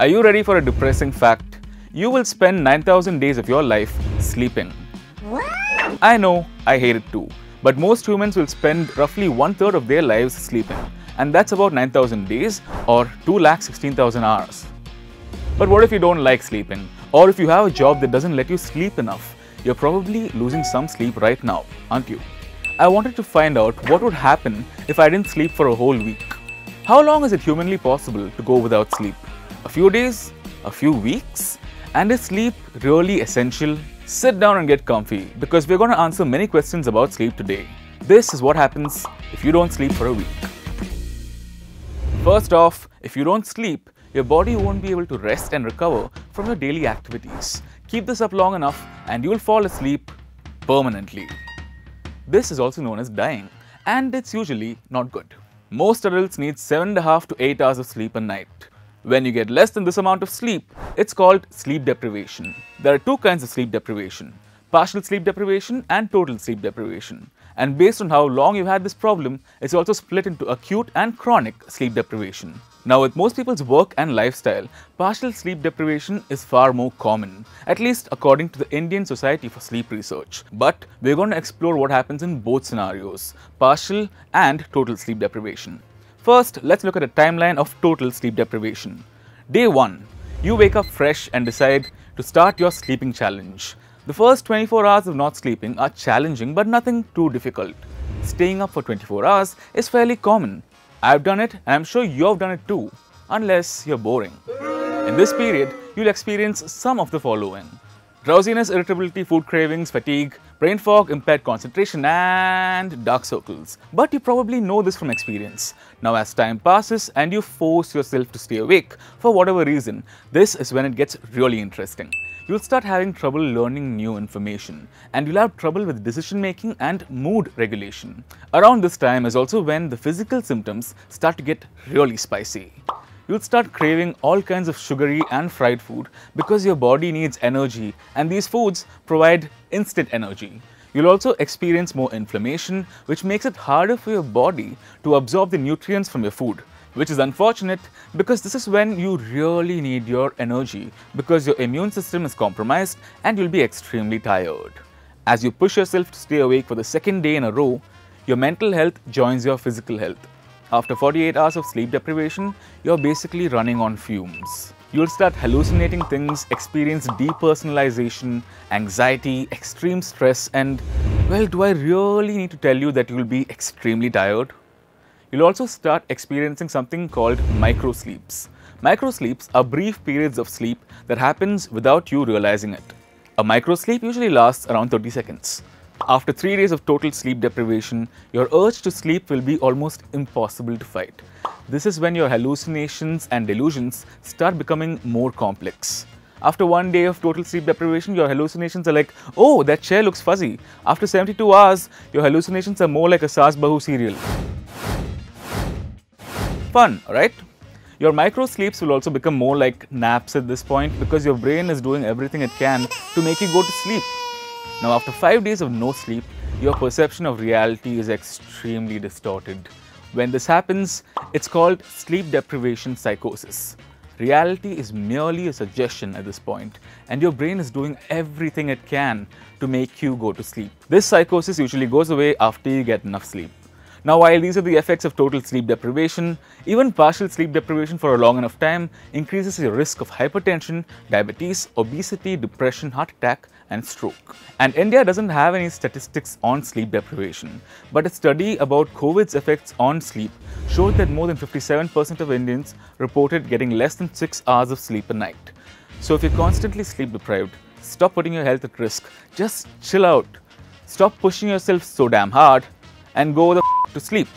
Are you ready for a depressing fact? You will spend 9,000 days of your life sleeping. What? I know, I hate it too. But most humans will spend roughly 1/3 of their lives sleeping. And that's about 9,000 days or 2,16,000 hours. But what if you don't like sleeping? Or if you have a job that doesn't let you sleep enough? You're probably losing some sleep right now, aren't you? I wanted to find out what would happen if I didn't sleep for a whole week. How long is it humanly possible to go without sleep? A few days? A few weeks? And is sleep really essential? Sit down and get comfy because we're going to answer many questions about sleep today. This is what happens if you don't sleep for a week. First off, if you don't sleep, your body won't be able to rest and recover from your daily activities. Keep this up long enough and you'll fall asleep permanently. This is also known as dying, and it's usually not good. Most adults need 7.5 to 8 hours of sleep a night. When you get less than this amount of sleep, it's called sleep deprivation. There are two kinds of sleep deprivation: partial sleep deprivation and total sleep deprivation. And based on how long you've had this problem, it's also split into acute and chronic sleep deprivation. Now, with most people's work and lifestyle, partial sleep deprivation is far more common, at least according to the Indian Society for Sleep Research. But we're going to explore what happens in both scenarios, partial and total sleep deprivation. First, let's look at a timeline of total sleep deprivation. Day 1. You wake up fresh and decide to start your sleeping challenge. The first 24 hours of not sleeping are challenging but nothing too difficult. Staying up for 24 hours is fairly common. I've done it and I'm sure you've done it too, unless you're boring. In this period, you'll experience some of the following: drowsiness, irritability, food cravings, fatigue, brain fog, impaired concentration, and dark circles. But you probably know this from experience. Now, as time passes and you force yourself to stay awake for whatever reason, this is when it gets really interesting. You'll start having trouble learning new information, and you'll have trouble with decision making and mood regulation. Around this time is also when the physical symptoms start to get really spicy. You'll start craving all kinds of sugary and fried food because your body needs energy, and these foods provide instant energy. You'll also experience more inflammation, which makes it harder for your body to absorb the nutrients from your food. Which is unfortunate because this is when you really need your energy because your immune system is compromised and you'll be extremely tired. As you push yourself to stay awake for the second day in a row, your mental health joins your physical health. After 48 hours of sleep deprivation, you're basically running on fumes. You'll start hallucinating things, experience depersonalization, anxiety, extreme stress, and, well, do I really need to tell you that you'll be extremely tired? You'll also start experiencing something called microsleeps. Microsleeps are brief periods of sleep that happens without you realizing it. A microsleep usually lasts around 30 seconds. After 3 days of total sleep deprivation, your urge to sleep will be almost impossible to fight. This is when your hallucinations and delusions start becoming more complex. After 1 day of total sleep deprivation, your hallucinations are like, oh, that chair looks fuzzy. After 72 hours, your hallucinations are more like a Saas Bahu serial. Fun, right? Your micro sleeps will also become more like naps at this point because your brain is doing everything it can to make you go to sleep. Now, after 5 days of no sleep, your perception of reality is extremely distorted. When this happens, it's called sleep deprivation psychosis. Reality is merely a suggestion at this point, and your brain is doing everything it can to make you go to sleep. This psychosis usually goes away after you get enough sleep. Now, while these are the effects of total sleep deprivation, even partial sleep deprivation for a long enough time increases your risk of hypertension, diabetes, obesity, depression, heart attack, and stroke. And India doesn't have any statistics on sleep deprivation, but a study about COVID's effects on sleep showed that more than 57% of Indians reported getting less than 6 hours of sleep a night. So if you're constantly sleep deprived, stop putting your health at risk. Just chill out. Stop pushing yourself so damn hard and go to sleep.